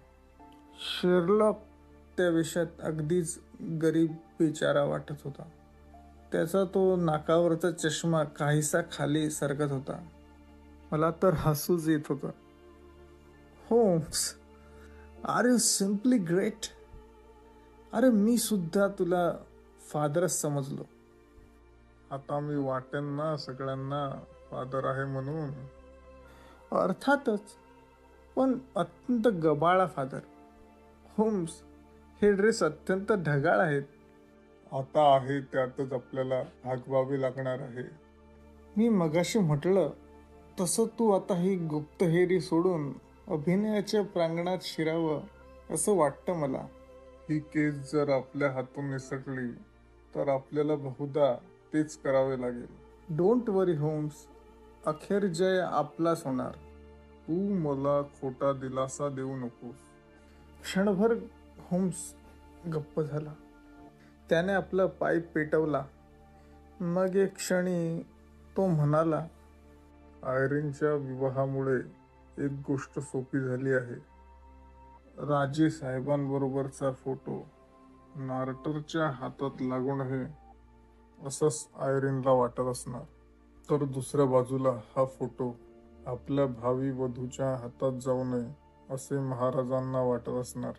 शिरलॉक त्या वेशात अगदीच गरीब बिचारा वाटत होता. त्याचा तो नाकावरचा चष्मा काहीसा खाली सरकत होता. मला तर हसूच येत होतं. Holmes, are you simply great. अरे मी सुद्धा तुला फादरच समजलो. आता मी वाटेन ना सगळ्यांना फादर आहे म्हणून. अर्थातच, पण अत्यंत गबाळा फादर. होम्स, हे ड्रेस अत्यंत ढगाळ आहेत. आता आहे त्यातच आपल्याला भागवावे लागणार आहे. मी मगाशी म्हटलं तसं तू आता ही गुप्तहेरी सोडून अभिनयाच्या प्रांगणात शिरावं असं वाटतं मला. ही केस जर आपल्या हातून निसटली तर आपल्याला बहुधा तेच करावे लागेल. डोंट वरी होम्स, अखेर जय आपलाच होणार. तू मला खोटा दिलासा देऊ नकोस. क्षणभर होम्स गप्प झाला. त्याने आपला पाईप पेटवला. मग एक क्षणी तो म्हणाला, आयरिनच्या विवाहामुळे एक गोष्ट सोपी झाली आहे. राजे साहेबांबरोबरचा फोटो नार्टरच्या हातात लागू नये असंच आयरिनला वाटत असणार. तर दुसऱ्या बाजूला हा फोटो आपल्या भावी वधूच्या हातात जाऊ नये असे महाराजांना वाटत असणार.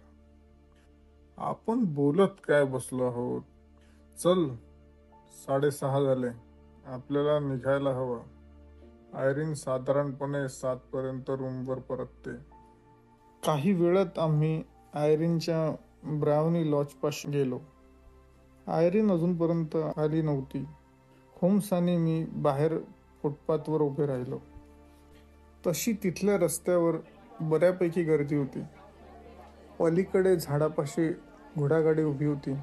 आपण बोलत काय बसलो आहोत? चल, 6:30 झाले. आपल्याला निघायला हवं. आयरिन साधारणपणे 7 पर्यंत रूमवर परतते. काही वेळात आम्ही आयरिनच्या ब्राउनी लॉजपाशी गेलो. आयरिन अजूनपर्यंत आली नव्हती. होम्स आणि मी बाहेर फुटपाथवर उभे राहिलो. तशी तिथल्या रस्त्यावर बऱ्यापैकी गर्दी होती. पलीकडे झाडापाशी घोडागाडी उभी होती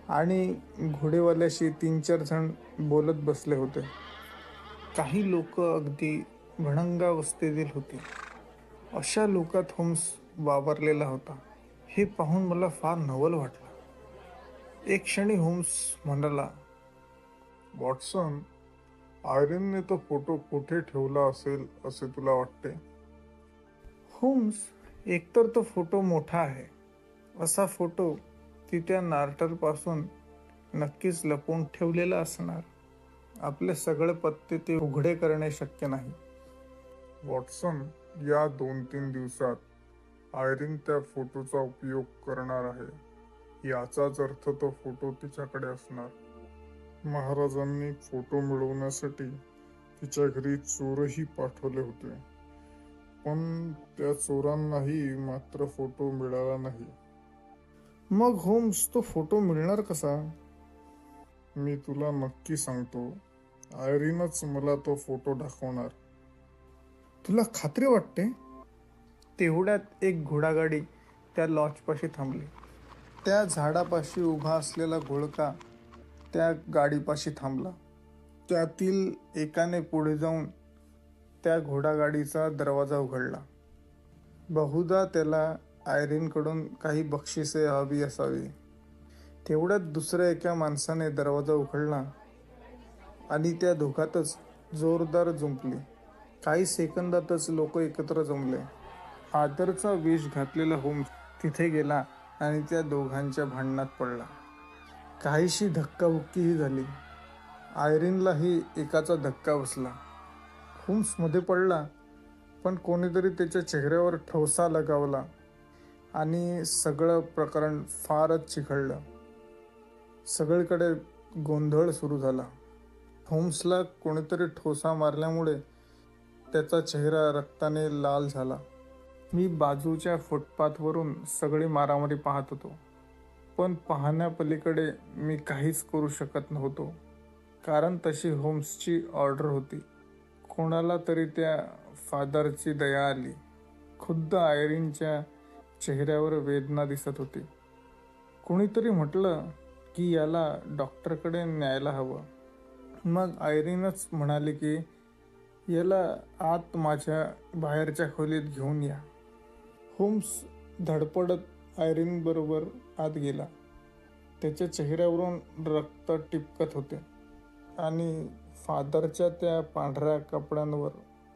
आणि घोडेवाल्याशी 3-4 जण बोलत बसले होते. काही लोक अगदी भणंगावस्थेतील होती. अशा लोकात होम्स वावरलेला होता. हे पाहून मला फार नवल वाटलं. एक क्षणी होम्स म्हणाला, वॉटसन, आयरिनने तो फोटो कुठे ठेवला असेल असे तुला वाटते? होम्स, एकतर तो फोटो मोठा आहे. असा फोटो ती त्या नार्टरपासून नक्कीच लपवून ठेवलेला असणार. आपले सगळे पत्ते ते उघडे करणे शक्य नाही. वॉटसन, या 2-3 दिवसात आयरिन त्या फोटोचा उपयोग करणार आहे. याचाच अर्थ तो फोटो तिच्याकडे असणार. महाराजांनी फोटो मिळवण्यासाठी तिच्या घरी चोरही पाठवले होते, पण त्या चोरांनाही मात्र फोटो मिळाला नाही. मग होम्स, तो फोटो मिळणार कसा? मी तुला नक्की सांगतो, आयरिनच मला तो फोटो दाखवणार. तुला खात्री वाटते? तेवढ्यात एक घोडागाडी त्या लॉजपाशी थांबली. त्या झाडापाशी उभा असलेला घोळका त्या गाडीपाशी थांबला. त्यातील एकाने पुढे जाऊन त्या घोडागाडीचा दरवाजा उघडला. बहुधा त्याला आयरिनकडून काही बक्षिसे हवी असावी. तेवढ्यात दुसऱ्या एका माणसाने दरवाजा उघडला आणि त्या धोकातच जोरदार जुंपली. काही सेकंदातच लोक एकत्र जमले. आदरचा वेश घातलेला होम्स तिथे गेला आणि त्या दोघांच्या भांडणात पडला. काहीशी धक्काबुक्कीही झाली. आयरिनलाही एकाचा धक्का बसला. होम्स मध्ये पडला, पण कोणीतरी त्याच्या चेहऱ्यावर ठोसा लगावला आणि सगळं प्रकरण फारच चिघळलं. सगळीकडे गोंधळ सुरू झाला. होम्सला कोणीतरी ठोसा मारल्यामुळे त्याचा चेहरा रक्ताने लाल झाला. मी बाजूच्या फुटपाथवरून सगळी मारामारी पाहत होतो, पण पाहण्यापलीकडे मी काहीच करू शकत नव्हतो, कारण तशी होम्सची ऑर्डर होती. कोणाला तरी त्या फादरची दया आली. खुद्द आयरिनच्या चेहऱ्यावर वेदना दिसत होती. कोणीतरी म्हटलं की याला डॉक्टरकडे न्यायला हवं. मग आयरिनच म्हणाली की याला आत माझ्या बाहेरच्या खोलीत घेऊन या. होम्स धडपडत आयरिनबरोबर आत गेला. त्याच्या चेहऱ्यावरून रक्त टिपकत होते आणि फादरच्या त्या पांढऱ्या कपड्यांवर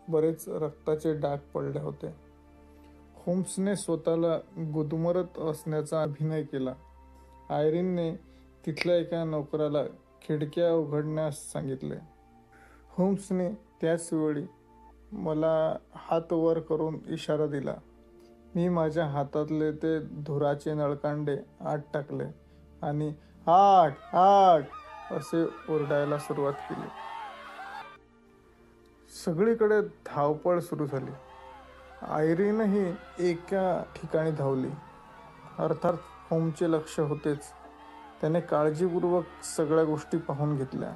बरेच रक्ताचे डाग पडले होते. होम्सने स्वतःला गुदमरत असण्याचा अभिनय केला. आयरिनने तिथल्या एका नोकराला खिडक्या उघडण्यास सांगितले. होम्सने त्याच वेळी मला हात वर करून इशारा दिला. मी माझ्या हातातले ते धुराचे नळकांडे आत टाकले आणि आग आग असे ओरडायला सुरुवात केली. सगळीकडे धावपळ सुरू झाली. आयरिनही एका ठिकाणी धावली. अर्थात होमचे लक्ष होतेच. त्याने काळजीपूर्वक सगळ्या गोष्टी पाहून घेतल्या.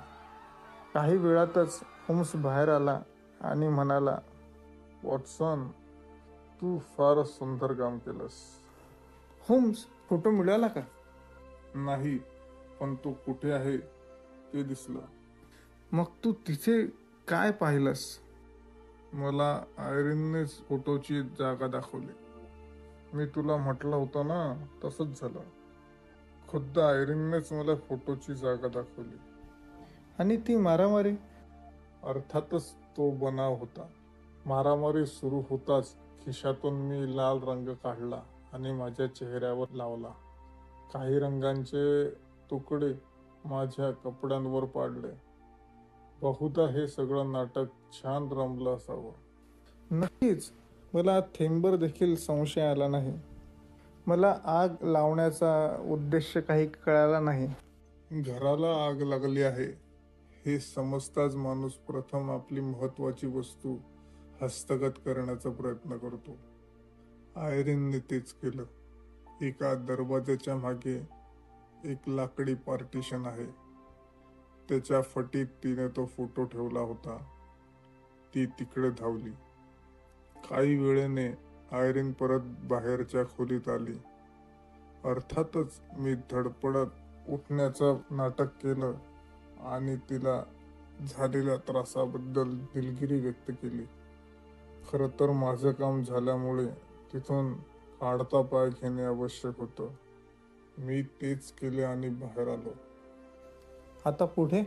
काही वेळातच होम्स बाहेर आला आणि म्हणाला, वॉटसन, तू फारच सुंदर काम केलंस. होम्स, फोटो मिळाला का? नाही, पण तो कुठे आहे ते दिसलं. मग तू तिथे काय पाहिलंस? मला आयरिननेच फोटोची जागा दाखवली. मी तुला म्हटलं होतं ना, तसंच झालं. खुद्द आयरिननेच मला फोटोची जागा दाखवली. आणि ती मारामारी? अर्थातच तो बनाव होता. मारामारी सुरू होताच खिशातून मी लाल रंग काढला आणि माझ्या चेहऱ्यावर लावला. काही रंगांचे तुकडे माझ्या कपड्यांवर पाडले. बहुधा हे सगळं नाटक छान रमलं असावं. नक्कीच. मला थेंबर देखील संशय आला नाही. मला आग लावण्याचा उद्देश काही कळाला नाही. घराला आग लागली आहे हे समजताच माणूस प्रथम आपली महत्वाची वस्तू हस्तगत करण्याचा प्रयत्न करतो. आयरिनने तेच केलं. एका दरवाजाच्या मागे एक लाकडी पार्टिशन आहे. त्याच्या फटीत तिने तो फोटो ठेवला होता. ती तिकडे धावली. काही वेळेने आयरिन परत बाहेरच्या खोलीत आली. अर्थातच मी धडपडत उठण्याचं नाटक केलं आणि तिला झालेल्या त्रासाबद्दल दिलगिरी व्यक्त केली. खरं तर माझं काम झाल्यामुळे तिथून काढता पाय घेणे आवश्यक होतं. मी तेच केले आणि बाहेर आलो. आता पुढे?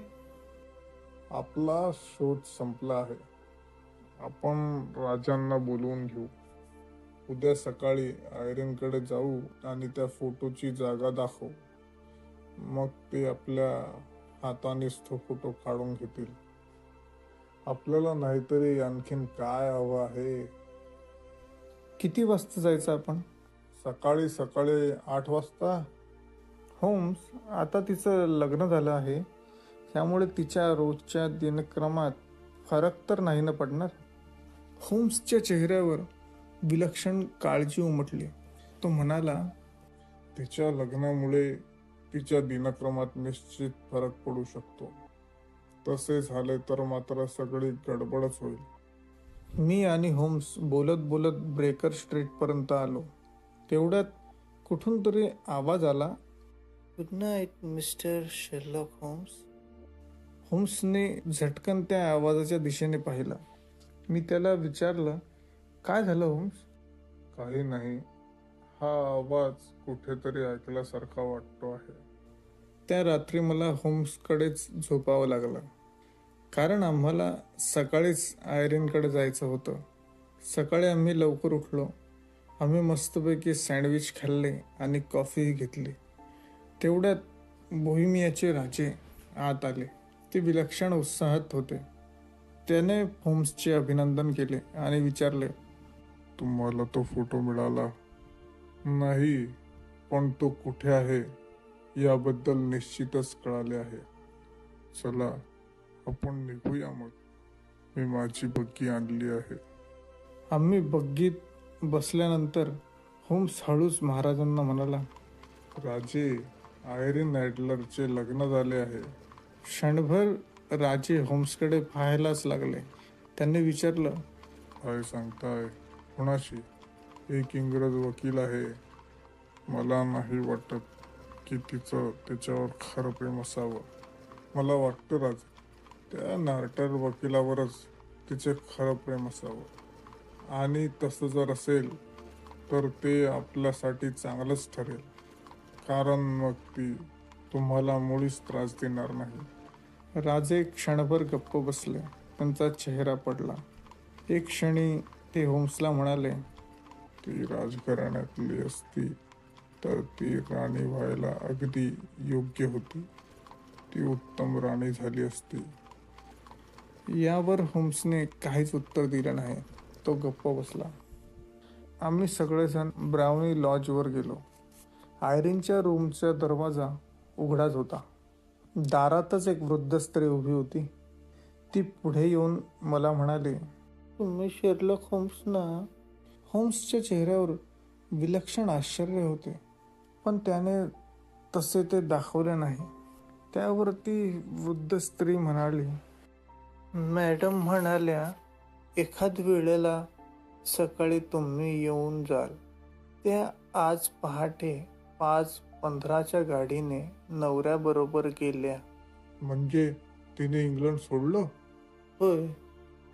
आपला शोध संपला आहे. आपण राजांना बोलवून घेऊ. उद्या सकाळी आयरिनकडे जाऊ आणि त्या फोटोची जागा दाखवू. मग ते आपल्या हातानेच तो फोटो काढून घेतील. आपल्याला नाहीतरी आणखीन काय हवं आहे? किती वाजता जायचं आपण? सकाळी 8 वाजता. होम्स, आता तिचं लग्न झालं आहे, त्यामुळे तिच्या रोजच्या दिनक्रमात फरक तर नाही ना पडणार? होम्सच्या चेहऱ्यावर विलक्षण काळजी उमटली. तो म्हणाला, तिच्या लग्नामुळे तिच्या दिनक्रमात निश्चित फरक पडू शकतो. तसे झाले तर मात्र सगळी गडबडच होईल. मी आणि होम्स बोलत बोलत ब्रेकर स्ट्रीट पर्यंत आलो. तेवढ्यात कुठून तरी आवाज आला, good night mister Sherlock Holmes. होम्सने झटकन त्या आवाजाच्या दिशेने पाहिलं. मी त्याला विचारलं, काय झालं होम्स? काही नाही. हा आवाज कुठेतरी ऐकल्यासारखा वाटतो आहे. त्या रात्री मला होम्सकडेच झोपावं लागलं, कारण आम्हाला सकाळीच आयरिनकडे जायचं होतं. सकाळी आम्ही लवकर उठलो. आम्ही मस्तपैकी सँडविच खाल्ले आणि कॉफीही घेतली. तेवढ्यात बोहेमियाचे राजे आत आले. ते विलक्षण उत्साहात होते. त्याने होम्सचे अभिनंदन केले आणि विचारले, तुम्हाला तो फोटो मिळाला? नाही, पण तो कुठे आहे याबद्दल निश्चितच कळाले आहे. चला, आपण निघूया मग. मी माझी बग्गी आणली आहे. आम्ही बग्गीत बसल्यानंतर होम्स हळूच महाराजांना म्हणाला, राजे, आयरिन ॲडलरचे लग्न झाले आहे. क्षणभर राजे होम्सकडे पाहायलाच लागले. त्यांनी विचारलं, काय सांगताय? कोणाशी? एक इंग्रज वकील आहे. मला नाही वाटत की तिचं त्याच्यावर खरं प्रेम असावं. मला वाटतं राजे, त्या नार्टर वकिलावरच तिचे खरं प्रेम असावं. आणि तसं जर असेल तर ते आपल्यासाठी चांगलंच ठरेल, कारण मग ती तुम्हाला मुळीच त्रास देणार नाही. राजे क्षणभर गप्प बसले. त्यांचा चेहरा पडला. एक क्षणी ते होम्सला म्हणाले, ती राजघराण्यातली असती तर ती राणी व्हायला अगदी योग्य होती. ती उत्तम राणी झाली असती. यावर होम्सने काहीच उत्तर दिलं नाही. तो गप्प बसला. आम्ही सगळेजण ब्राउनी लॉजवर गेलो. आयरिनच्या रूमचा दरवाजा उघडाच होता. दारातच एक वृद्ध स्त्री उभी होती. ती पुढे येऊन मला म्हणाली, तुम्ही शेरलॉक होम्स ना? होम्सच्या चेहऱ्यावर विलक्षण आश्चर्य होते, पण त्याने तसे ते दाखवले नाही. त्यावरती वृद्ध स्त्री म्हणाली, मॅडम म्हणाल्या एखाद वेळेला सकाळी तुम्ही येऊन जाल. त्या आज पहाटे 5:15च्या गाडीने नवऱ्याबरोबर गेल्या. म्हणजे तिने इंग्लंड सोडलं? होय,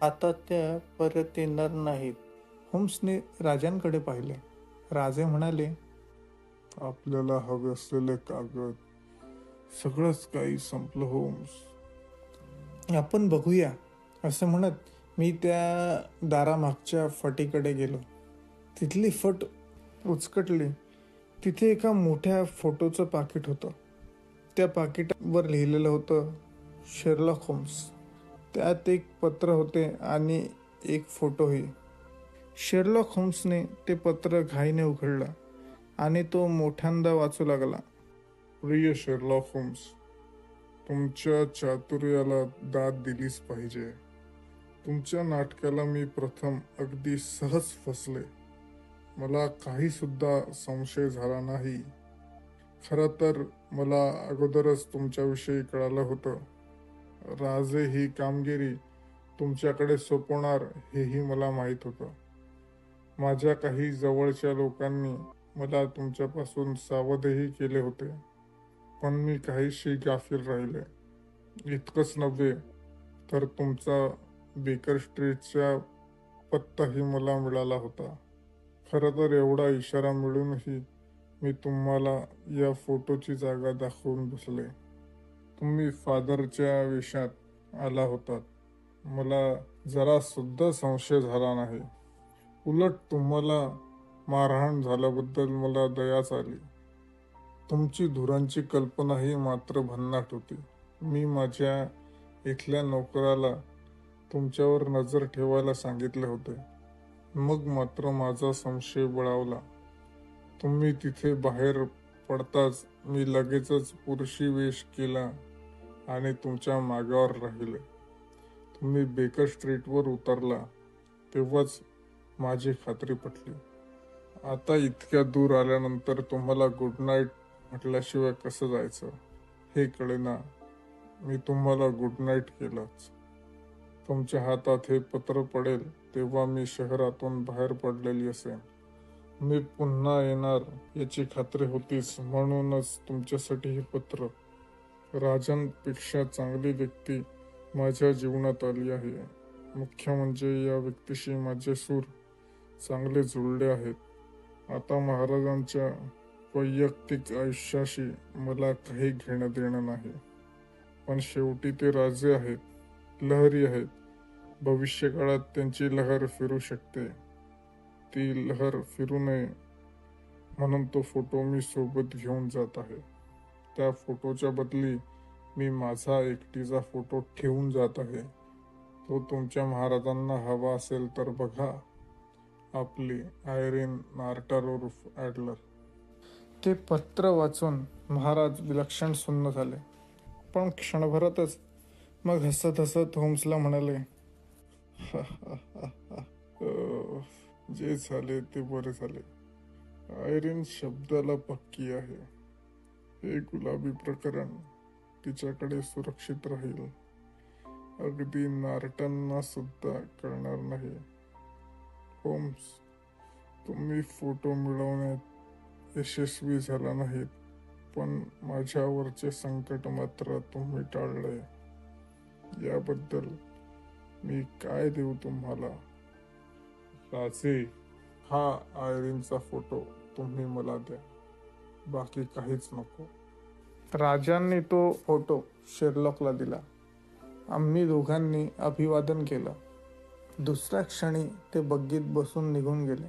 आता त्या परत येणार नाहीत. होम्सने राजांकडे पाहिले. राजे म्हणाले, आपल्याला हवे असलेले कागद, सगळंच काही संपलं होम्स. आपण बघूया. असं म्हणत मी त्या दारामागच्या फटीकडे गेलो. तिथली फट उचकटली. तिथे एका मोठ्या फोटोचं पाकिट होतं. त्या पाकिटावर लिहिलेलं होतं शेरलॉक होम्स. त्यात एक पत्र होते आणि एक फोटोही. शेरलॉक होम्सने ते पत्र घाईने उघडलं आणि तो मोठ्यांदा वाचू लागला. प्रिय शेरलॉक होम्स, तुमच्या चातुर्याला दाद दिलीच पाहिजे. तुमच्या नाटकाला मी प्रथम अगदी सहज फसले. मला काही सुद्धा संशय झाला नाही. खरं तर मला अगोदरच तुमच्याविषयी कळालं होतं. राजे ही कामगिरी तुमच्याकडे सोपवणार हेही मला माहीत होतं. माझ्या काही जवळच्या लोकांनी मला तुमच्यापासून सावधही केले होते, पण मी काहीशी गाफील राहिले. इतकंच नव्हे तर तुमचा बेकर स्ट्रीटचा पत्ताही मला मिळाला होता. खरं तर एवढा इशारा मिळूनही मी तुम्हाला या फोटोची जागा दाखवून बसले. तुम्ही फादरच्या वेशात आला होतात. मला जरा सुद्धा संशय झाला नाही. उलट तुम्हाला मारहाण झाल्याबद्दल मला दयाच आली. तुमची धुरांची कल्पनाही मात्र भन्नाट होती. मी माझ्या इथल्या नोकराला तुमच्यावर नजर ठेवायला सांगितले होते. मग मात्र माझा संशय बळावला. तुम्ही तिथे बाहेर पडताच मी लगेचच पुरुषी वेश केला आणि तुमच्या मागावर राहिले. तुम्ही बेकर स्ट्रीटवर उतरला तेव्हाच माझी खात्री पटली. आता इतक्या दूर आल्यानंतर तुम्हाला गुड नाईट म्हटल्याशिवाय कसं जायचं हे कळेना. मी तुम्हाला गुड नाईट केलंच. तुमच्या हातात हे पत्र पडेल तेव्हा मी शहरातून बाहेर पडलेली असेन. मी पुन्हा येणार याची खात्री होतीच, म्हणूनच तुमच्यासाठी हे पत्र. राजांपेक्षा चांगली व्यक्ती माझ्या जीवनात आली आहे. मुख्य म्हणजे या व्यक्तीशी माझे सूर चांगले जुळले आहेत. आता महाराजांच्या वैयक्तिक आयुष्याशी मला काही घेणं देणं नाही, पण शेवटी ते राजे आहेत, लहरी आहेत. भविष्यकाळात त्यांची लहर फिरू शकते. ती लहर फिरू नये म्हणून तो फोटो मी सोबत घेऊन जात आहे. त्या फोटोच्या बदली मी माझा एकटीचा फोटो ठेवून जात आहे. तो तुमच्या महाराजांना हवा असेल तर बघा. आपली आयरीन नार्टर उर्फ ॲडलर. ते पत्र वाचून महाराज विलक्षण सुन्न झाले. पण क्षणभरातच मग हसत हसत होम्सला म्हणाले, जे झाले ते बरे झाले. आयरीन शब्दाला पक्की आहे. हे गुलाबी प्रकरण तिच्याकडे सुरक्षित राहील. अगदी नार्टनना सुद्धा कळणार नाही. होम्स, तुम्ही फोटो मिळवण्यात यशस्वी झाला नाहीत, पण माझ्यावरचे संकट मात्र तुम्ही टाळले. याबद्दल मी काय देऊ तुम्हाला? राजे, हा आयरीनचा फोटो तुम्ही मला द्या. बाकी काहीच नको. राजांनी तो फोटो शेरलॉकला दिला. आम्ही दोघांनी अभिवादन केलं. दुसऱ्या क्षणी ते बग्गीत बसून निघून गेले.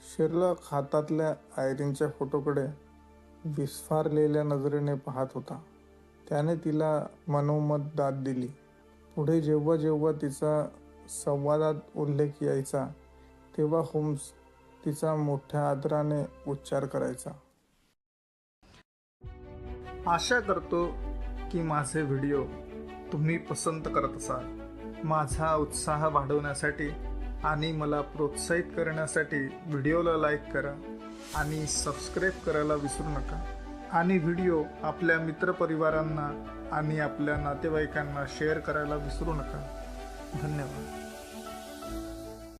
शेरलॉक हातातल्या आयरीनच्या फोटोकडे विस्फारलेल्या नजरेने पाहत होता. त्याने तिला मनोमत दाद दिली. पुढे जेव्हा जेव्हा तिचा संवादात उल्लेख यायचा तेव्हा होम्स तिचा मोठ्या आदराने उच्चार करायचा. आशा करतो की माझे व्हिडिओ तुम्ही पसंत करत असाल. माझा उत्साह वाढवण्यासाठी आणि मला प्रोत्साहित करण्यासाठी व्हिडिओला लाईक करा आणि सबस्क्राईब करायला विसरू नका. आणि व्हिडिओ आपल्या मित्रपरिवारांना आणि आपल्या नातेवाईकांना शेअर करायला विसरू नका. धन्यवाद.